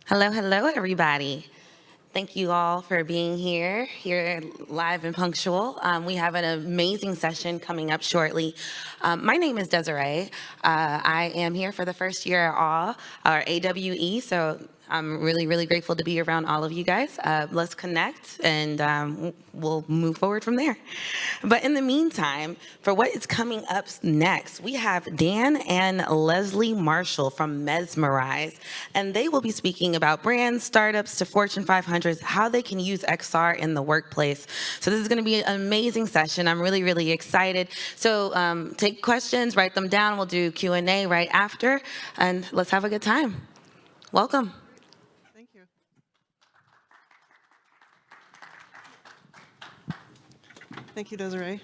Hello, hello, everybody. Thank you all for being here live and punctual. We have an amazing session coming up shortly. My name is Desiree. I am here for the first year at AWE, so I'm really, really grateful to be around all of you guys. Let's connect and we'll move forward from there. But in the meantime, for what is coming up next, we have Dan and Leslie Marshall from Mesmerise, and they will be speaking about brands, startups to Fortune 500s, how they can use XR in the workplace. So this is going to be an amazing session. I'm really, really excited. So take questions, write them down. We'll do Q&A right after, and let's have a good time. Welcome. Thank you. Thank you, Desiree.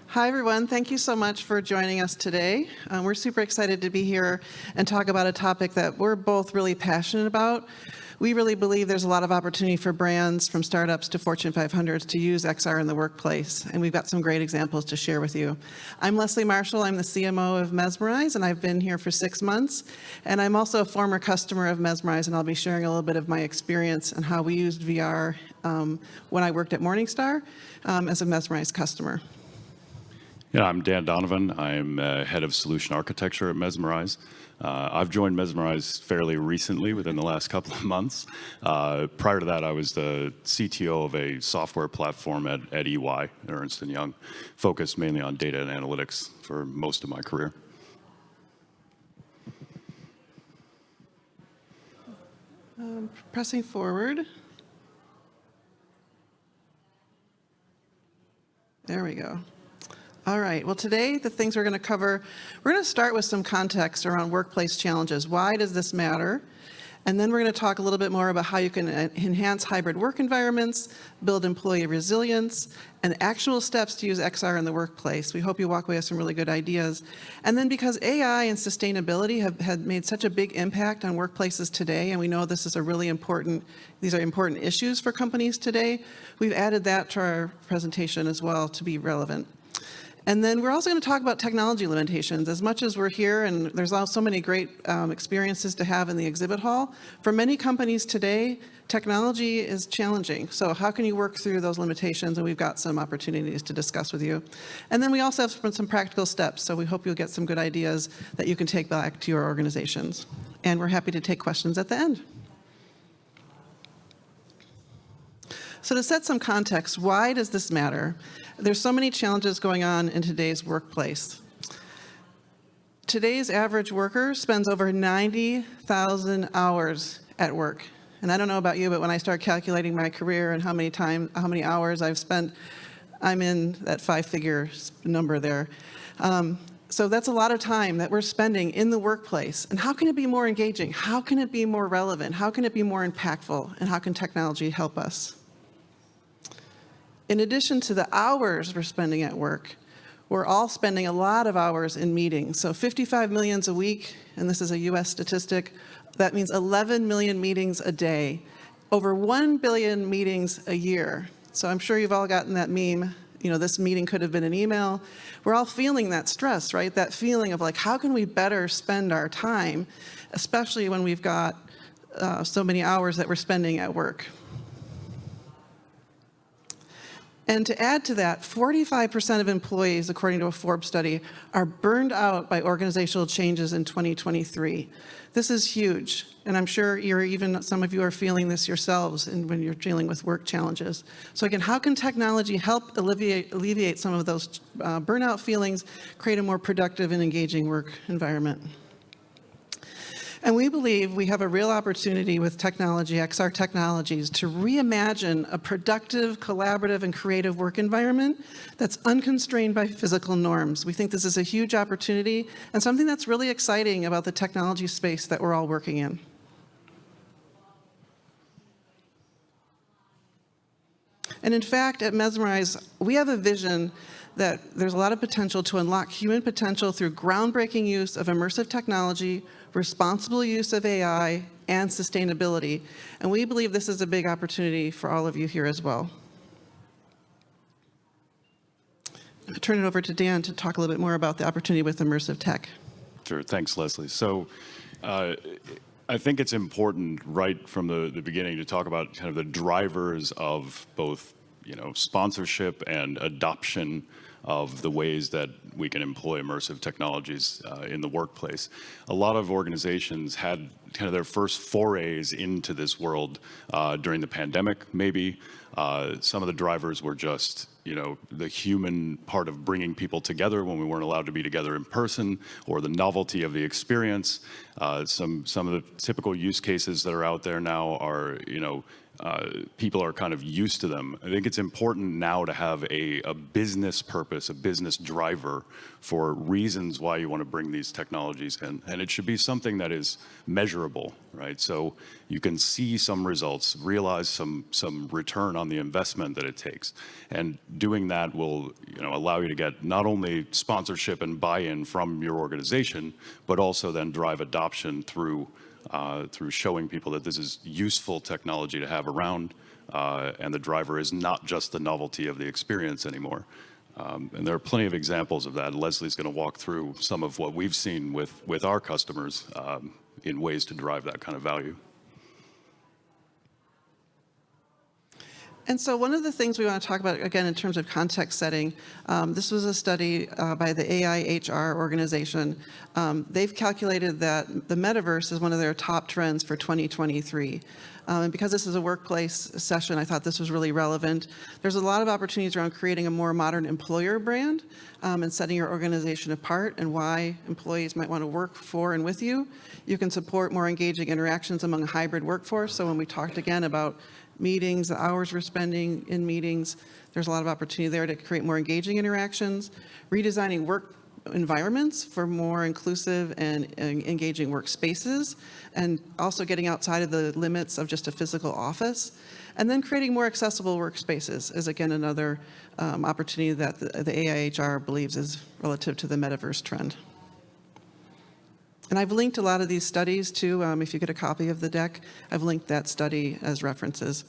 Hi, everyone. Thank you so much for joining us today. We're super excited to be here and talk about a topic that we're both really passionate about. We really believe there's a lot of opportunity for brands from startups to Fortune 500s to use XR in the workplace, and we've got some great examples to share with you. I'm Leslie Marshall. I'm the CMO of Mesmerise, and I've been here for 6 months. And I'm also a former customer of Mesmerise, and I'll be sharing a little bit of my experience and how we used VR when I worked at Morningstar as a Mesmerise customer. Yeah, I'm Dan Donovan. I'm head of solution architecture at Mesmerise. I've joined Mesmerise fairly recently, within the last couple of months. Prior to that, I was the CTO of a software platform at EY, Ernst & Young, focused mainly on data and analytics for most of my career. Pressing forward. There we go. All right, well today the things we're going to cover, we're going to start with some context around workplace challenges. Why does this matter? And then we're going to talk a little bit more about how you can enhance hybrid work environments, build employee resilience, and actual steps to use XR in the workplace. We hope you walk away with some really good ideas. And then because AI and sustainability have made such a big impact on workplaces today, and we know this is these are important issues for companies today, we've added that to our presentation as well to be relevant. And then we're also going to talk about technology limitations. As much as we're here, and there's also so many great experiences to have in the exhibit hall, for many companies today, technology is challenging. So how can you work through those limitations? And we've got some opportunities to discuss with you. And then we also have some practical steps. So we hope you'll get some good ideas that you can take back to your organizations. And we're happy to take questions at the end. So to set some context, why does this matter? There's so many challenges going on in today's workplace. Today's average worker spends over 90,000 hours at work. And I don't know about you, but when I start calculating my career and how many hours I've spent, I'm in that 5-figure number there. So that's a lot of time that we're spending in the workplace. And how can it be more engaging? How can it be more relevant? How can it be more impactful? And how can technology help us? In addition to the hours we're spending at work, we're all spending a lot of hours in meetings. So 55 million a week, and this is a US statistic, that means 11 million meetings a day, over 1 billion meetings a year. So I'm sure you've all gotten that meme, this meeting could have been an email. We're all feeling that stress, right? That feeling of like, how can we better spend our time, especially when we've got so many hours that we're spending at work. And to add to that, 45% of employees, according to a Forbes study, are burned out by organizational changes in 2023. This is huge, and I'm sure some of you are feeling this yourselves when you're dealing with work challenges. So again, how can technology help alleviate some of those burnout feelings, create a more productive and engaging work environment? And we believe we have a real opportunity with technology, XR technologies, to reimagine a productive, collaborative, and creative work environment that's unconstrained by physical norms. We think this is a huge opportunity and something that's really exciting about the technology space that we're all working in. And in fact, at Mesmerise, we have a vision that there's a lot of potential to unlock human potential through groundbreaking use of immersive technology, responsible use of AI, and sustainability. And we believe this is a big opportunity for all of you here as well. I'm going to turn it over to Dan to talk a little bit more about the opportunity with immersive tech. Sure. Thanks, Leslie. So I think it's important right from the beginning to talk about kind of the drivers of both, sponsorship and adoption of the ways that we can employ immersive technologies in the workplace. A lot of organizations had kind of their first forays into this world during the pandemic, maybe. Some of the drivers were just, the human part of bringing people together when we weren't allowed to be together in person, or the novelty of the experience. Some of the typical use cases that are out there now are, people are kind of used to them. I think it's important now to have a business purpose, a business driver for reasons why you want to bring these technologies in. And it should be something that is measurable, right? So you can see some results, realize some return on the investment that it takes. And doing that will, allow you to get not only sponsorship and buy-in from your organization, but also then drive adoption through showing people that this is useful technology to have around, and the driver is not just the novelty of the experience anymore. And there are plenty of examples of that. Leslie's going to walk through some of what we've seen with our customers in ways to drive that kind of value. And so one of the things we want to talk about, again, in terms of context setting, this was a study by the AI HR organization. They've calculated that the metaverse is one of their top trends for 2023. And because this is a workplace session, I thought this was really relevant. There's a lot of opportunities around creating a more modern employer brand and setting your organization apart and why employees might want to work for and with you. You can support more engaging interactions among a hybrid workforce. So when we talked again about meetings, the hours we're spending in meetings, there's a lot of opportunity there to create more engaging interactions, redesigning work environments for more inclusive and engaging workspaces, and also getting outside of the limits of just a physical office, and then creating more accessible workspaces is, again, another opportunity that the AIHR believes is relative to the metaverse trend. And I've linked a lot of these studies too. If you get a copy of the deck, I've linked that study as references.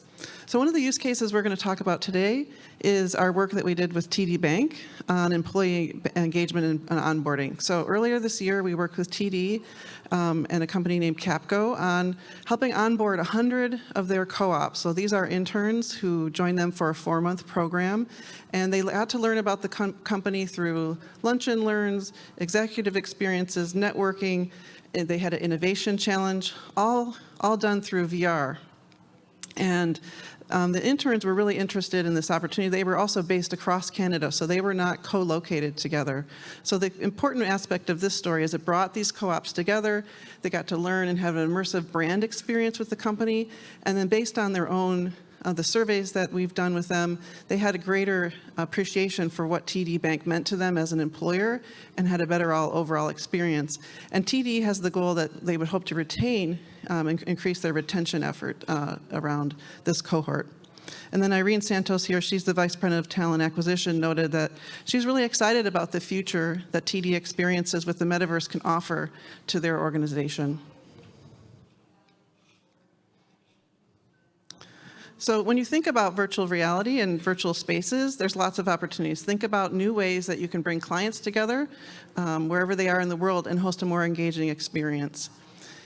So one of the use cases we're going to talk about today is our work that we did with TD Bank on employee engagement and onboarding. So earlier this year, we worked with TD and a company named Capco on helping onboard 100 of their co-ops. So these are interns who joined them for a 4-month program, and they got to learn about the company through lunch and learns, executive experiences, networking. They had an innovation challenge, all done through VR. And the interns were really interested in this opportunity. They were also based across Canada, so they were not co-located together. So the important aspect of this story is it brought these co-ops together. They got to learn and have an immersive brand experience with the company. And then based on their own the surveys that we've done with them, they had a greater appreciation for what TD Bank meant to them as an employer and had a better overall experience. And TD has the goal that they would hope to retain and increase their retention effort around this cohort. And then Irene Santos here, she's the Vice President of Talent Acquisition, noted that she's really excited about the future that TD experiences with the metaverse can offer to their organization. So when you think about virtual reality and virtual spaces, there's lots of opportunities. Think about new ways that you can bring clients together wherever they are in the world and host a more engaging experience.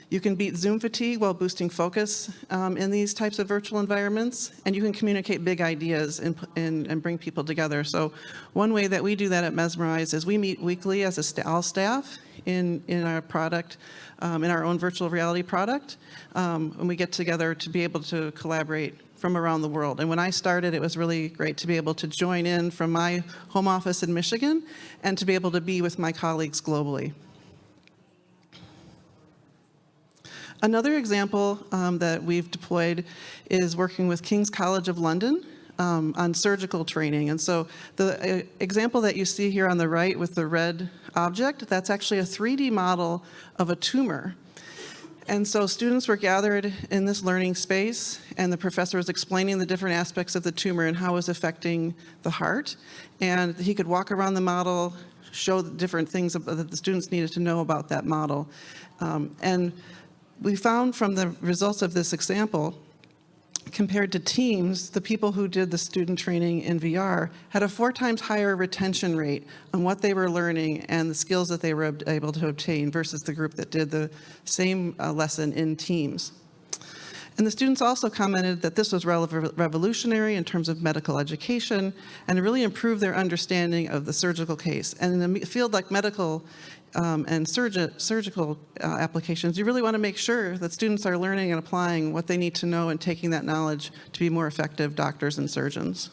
You can beat Zoom fatigue while boosting focus in these types of virtual environments, and you can communicate big ideas and bring people together. So one way that we do that at Mesmerise is we meet weekly as all staff in our product, in our own virtual reality product, and we get together to be able to collaborate from around the world. And when I started, it was really great to be able to join in from my home office in Michigan and to be able to be with my colleagues globally. Another example that we've deployed is working with King's College of London on surgical training. And so the example that you see here on the right with the red object, that's actually a 3D model of a tumor. And so students were gathered in this learning space, and the professor was explaining the different aspects of the tumor and how it was affecting the heart. And he could walk around the model, show the different things that the students needed to know about that model. And we found from the results of this example compared to teams, the people who did the student training in VR had a 4 times higher retention rate on what they were learning and the skills that they were able to obtain versus the group that did the same lesson in teams. And the students also commented that this was revolutionary in terms of medical education and really improved their understanding of the surgical case. And in a field like medical and surgical applications, you really want to make sure that students are learning and applying what they need to know and taking that knowledge to be more effective doctors and surgeons.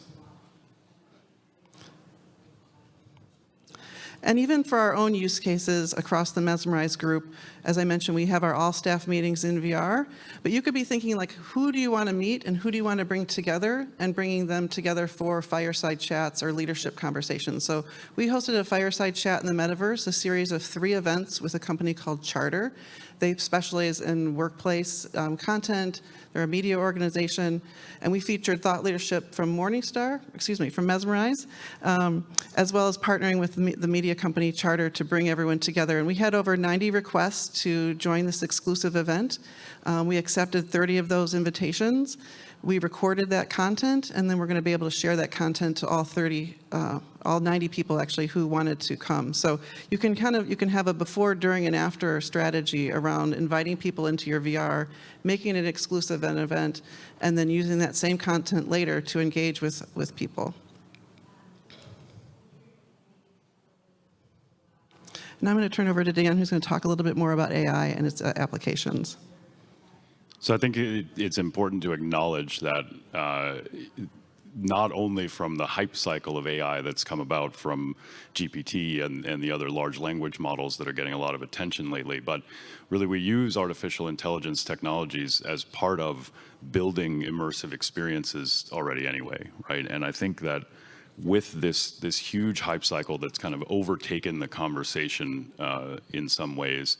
And even for our own use cases across the Mesmerise group, as I mentioned, we have our all-staff meetings in VR, but you could be thinking like, who do you want to meet and who do you want to bring together, and bringing them together for fireside chats or leadership conversations. So we hosted a fireside chat in the metaverse, a series of 3 events with a company called Charter. They specialize in workplace content. They're a media organization, and we featured thought leadership from from Mesmerise, as well as partnering with the media company Charter to bring everyone together. And we had over 90 requests to join this exclusive event. We accepted 30 of those invitations. We recorded that content, and then we're going to be able to share that content to all 90 people actually who wanted to come. So you can have a before, during, and after strategy around inviting people into your VR, making it an exclusive event, and then using that same content later to engage with people. Now I'm going to turn over to Dan, who's going to talk a little bit more about AI and its applications. So I think it's important to acknowledge that not only from the hype cycle of AI that's come about from GPT and the other large language models that are getting a lot of attention lately, but really we use artificial intelligence technologies as part of building immersive experiences already anyway, right? And I think that with this huge hype cycle that's kind of overtaken the conversation in some ways,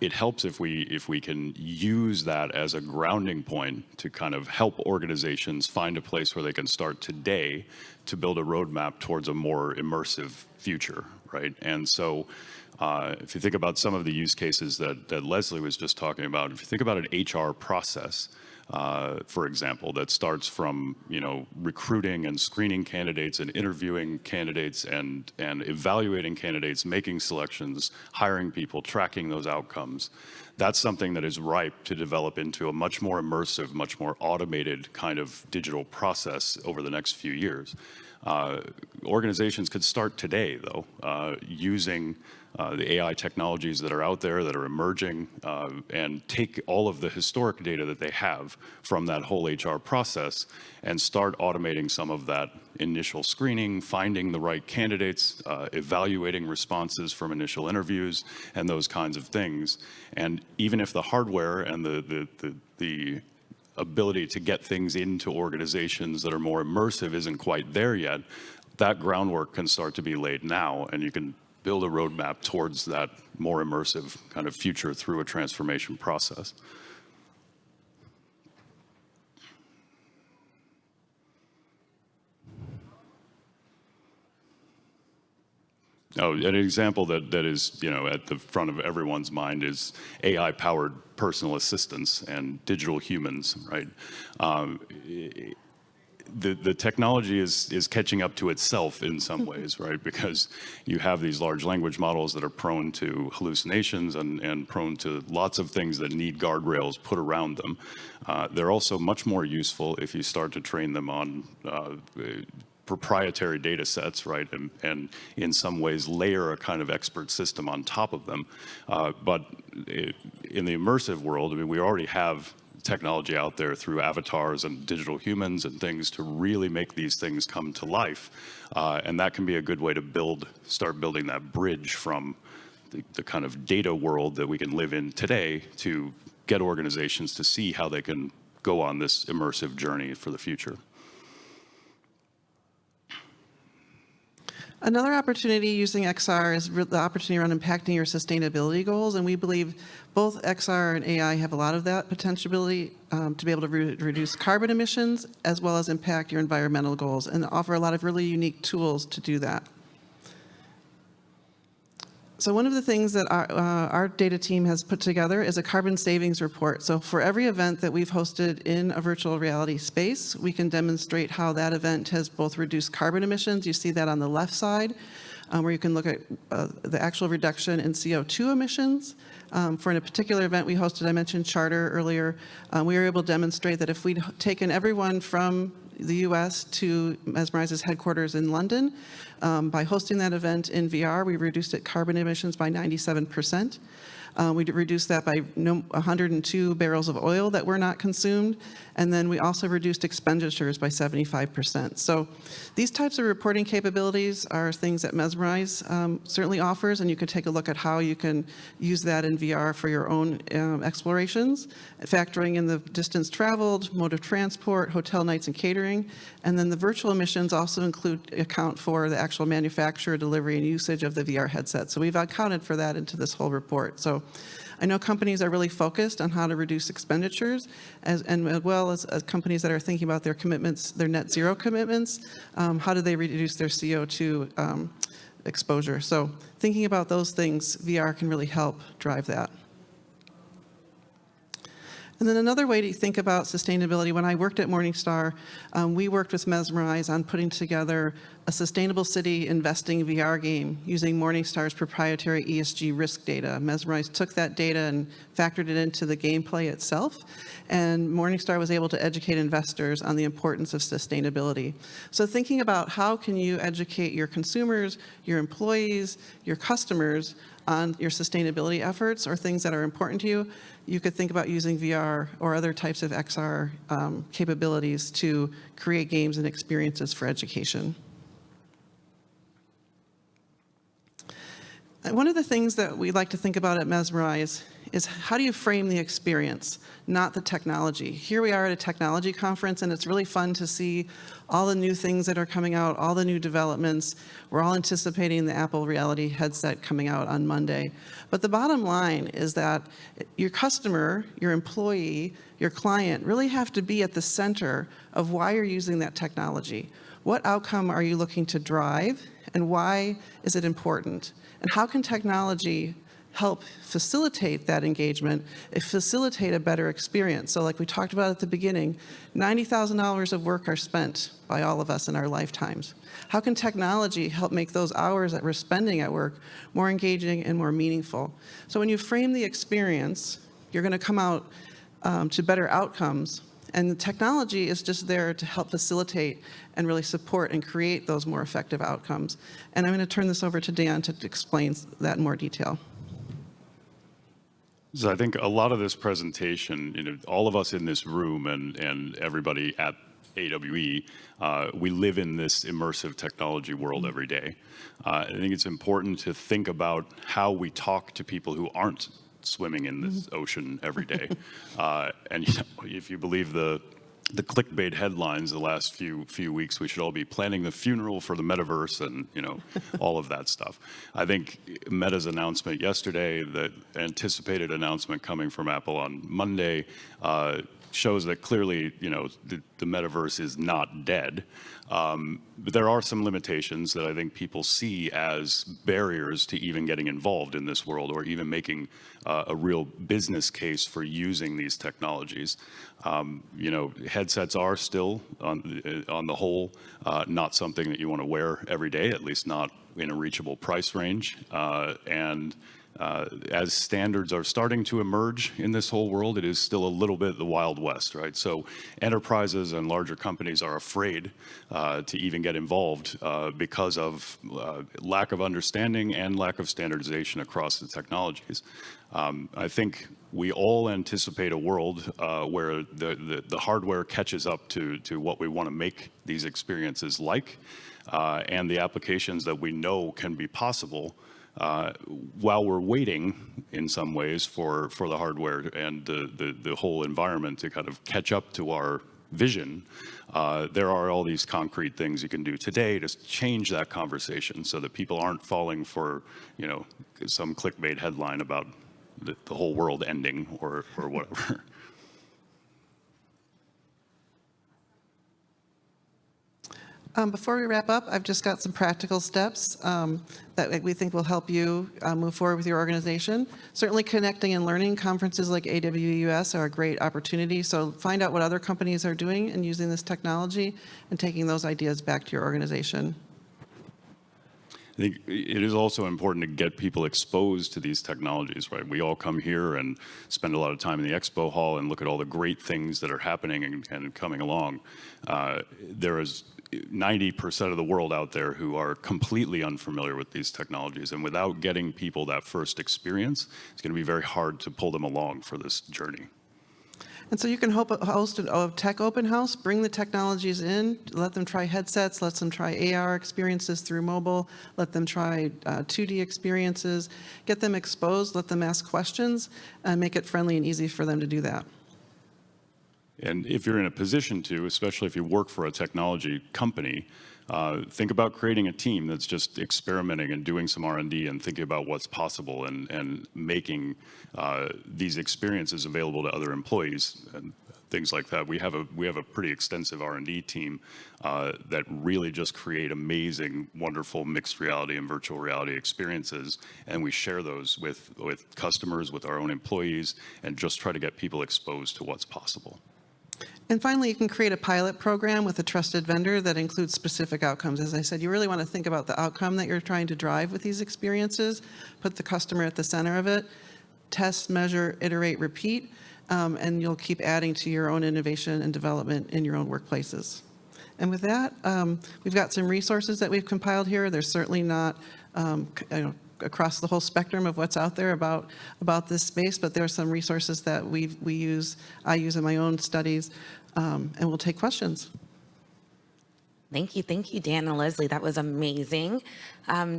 it helps if we can use that as a grounding point to kind of help organizations find a place where they can start today to build a roadmap towards a more immersive future, right? And so if you think about some of the use cases that Leslie was just talking about, if you think about an HR process, for example, that starts from recruiting and screening candidates and interviewing candidates and evaluating candidates, making selections, hiring people, tracking those outcomes. That's something that is ripe to develop into a much more immersive, much more automated kind of digital process over the next few years. Organizations could start today, though, using the AI technologies that are out there that are emerging and take all of the historic data that they have from that whole HR process and start automating some of that initial screening, finding the right candidates, evaluating responses from initial interviews, and those kinds of things. And even if the hardware and the ability to get things into organizations that are more immersive isn't quite there yet, that groundwork can start to be laid now, and you can build a roadmap towards that more immersive kind of future through a transformation process. Oh, an example that is at the front of everyone's mind is AI-powered personal assistants and digital humans, right? The technology is catching up to itself in some ways, right? Because you have these large language models that are prone to hallucinations and prone to lots of things that need guardrails put around them. They're also much more useful if you start to train them on proprietary data sets, right? And in some ways layer a kind of expert system on top of them. But in the immersive world, I mean, we already have technology out there through avatars and digital humans and things to really make these things come to life. And that can be a good way to start building that bridge from the kind of data world that we can live in today to get organizations to see how they can go on this immersive journey for the future. Another opportunity using XR is the opportunity around impacting your sustainability goals, and we believe both XR and AI have a lot of that potentiality to be able to reduce carbon emissions as well as impact your environmental goals, and offer a lot of really unique tools to do that. So one of the things that our data team has put together is a carbon savings report. So for every event that we've hosted in a virtual reality space, we can demonstrate how that event has both reduced carbon emissions. You see that on the left side, where you can look at the actual reduction in CO2 emissions. For a particular event we hosted, I mentioned Charter earlier, we were able to demonstrate that if we'd taken everyone from the US to Mesmerise's headquarters in London, by hosting that event in VR, we reduced carbon emissions by 97%. We reduced that by 102 barrels of oil that were not consumed, and then we also reduced expenditures by 75%. So these types of reporting capabilities are things that Mesmerize certainly offers, and you can take a look at how you can use that in VR for your own explorations, factoring in the distance traveled, mode of transport, hotel nights and catering, and then the virtual emissions also account for the actual manufacture, delivery, and usage of the VR headset. So we've accounted for that into this whole report. So I know companies are really focused on how to reduce expenditures, as well as companies that are thinking about their commitments, their net zero commitments, how do they reduce their CO2 exposure. So thinking about those things, VR can really help drive that. And then another way to think about sustainability, when I worked at Morningstar, we worked with Mesmerize on putting together a sustainable city investing VR game using Morningstar's proprietary ESG risk data. Mesmerize took that data and factored it into the gameplay itself, and Morningstar was able to educate investors on the importance of sustainability. So thinking about how can you educate your consumers, your employees, your customers on your sustainability efforts or things that are important to you, you could think about using VR or other types of XR capabilities to create games and experiences for education. And one of the things that we like to think about at Mesmerize is how do you frame the experience, not the technology. Here we are at a technology conference, and it's really fun to see all the new things that are coming out, all the new developments. We're all anticipating the Apple Reality headset coming out on Monday. But the bottom line is that your customer, your employee, your client really have to be at the center of why you're using that technology. What outcome are you looking to drive, and why is it important? And how can technology help facilitate that engagement, facilitate a better experience? So like we talked about at the beginning, 90,000 hours of work are spent by all of us in our lifetimes. How can technology help make those hours that we're spending at work more engaging and more meaningful? So when you frame the experience, you're going to come out to better outcomes. And the technology is just there to help facilitate and really support and create those more effective outcomes. And I'm going to turn this over to Dan to explain that in more detail. So I think a lot of this presentation, all of us in this room and everybody at AWE, we live in this immersive technology world every day. I think it's important to think about how we talk to people who aren't swimming in this ocean every day. And if you believe the clickbait headlines the last few weeks, we should all be planning the funeral for the metaverse and all of that stuff. I think Meta's announcement yesterday, the anticipated announcement coming from Apple on Monday, shows that clearly the metaverse is not dead. But there are some limitations that I think people see as barriers to even getting involved in this world or even making a real business case for using these technologies. Headsets are still, on the whole, not something that you want to wear every day, at least not in a reachable price range. As standards are starting to emerge in this whole world, it is still a little bit the Wild West, right? So enterprises and larger companies are afraid to even get involved because of lack of understanding and lack of standardization across the technologies. I think we all anticipate a world where the hardware catches up to what we want to make these experiences like, and the applications that we know can be possible. While we're waiting, in some ways, for the hardware and the whole environment to kind of catch up to our vision, there are all these concrete things you can do today to change that conversation so that people aren't falling for, some clickbait headline about the whole world ending or whatever. Before we wrap up, I've just got some practical steps that we think will help you move forward with your organization. Certainly connecting and learning conferences like AWUS are a great opportunity, so find out what other companies are doing and using this technology and taking those ideas back to your organization. I think it is also important to get people exposed to these technologies, right? We all come here and spend a lot of time in the expo hall and look at all the great things that are happening and coming along. There is 90% of the world out there who are completely unfamiliar with these technologies, and without getting people that first experience, it's going to be very hard to pull them along for this journey. And so you can host a tech open house, bring the technologies in, let them try headsets, let them try AR experiences through mobile, let them try 2D experiences, get them exposed, let them ask questions, and make it friendly and easy for them to do that. And if you're in a position to, especially if you work for a technology company, think about creating a team that's just experimenting and doing some R&D and thinking about what's possible and making these experiences available to other employees and things like that. We have a pretty extensive R&D team that really just create amazing, wonderful mixed reality and virtual reality experiences, and we share those with customers, with our own employees, and just try to get people exposed to what's possible. And finally, you can create a pilot program with a trusted vendor that includes specific outcomes. As I said, you really want to think about the outcome that you're trying to drive with these experiences, put the customer at the center of it, test, measure, iterate, repeat, and you'll keep adding to your own innovation and development in your own workplaces. And with that, we've got some resources that we've compiled here. There's certainly not across the whole spectrum of what's out there about this space, but there are some resources that I use in my own studies, and we'll take questions. Thank you, Dan and Leslie. That was amazing.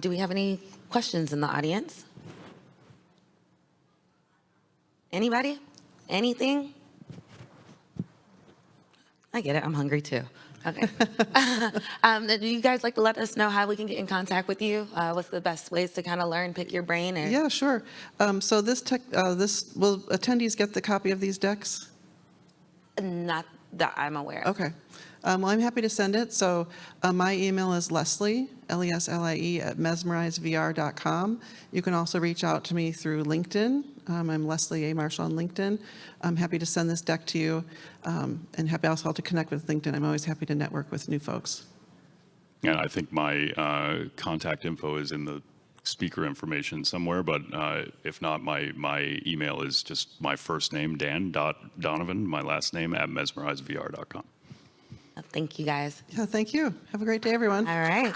Do we have any questions in the audience? Anybody? Anything? I get it. I'm hungry too. Okay. Do you guys like to let us know how we can get in contact with you? What's the best ways to kind of learn, pick your brain? Or... Yeah, sure. So will attendees get the copy of these decks? Not that I'm aware of. Okay. Well, I'm happy to send it. So my email is Leslie, Leslie, at mesmerisevr.com. You can also reach out to me through LinkedIn. I'm Leslie A. Marshall on LinkedIn. I'm happy to send this deck to you, and happy also to connect with LinkedIn. I'm always happy to network with new folks. And I think my contact info is in the speaker information somewhere, but if not, my email is just my first name, Dan.Donovan, my last name, at mesmerisevr.com. Thank you, guys. Yeah, thank you. Have a great day, everyone. All right.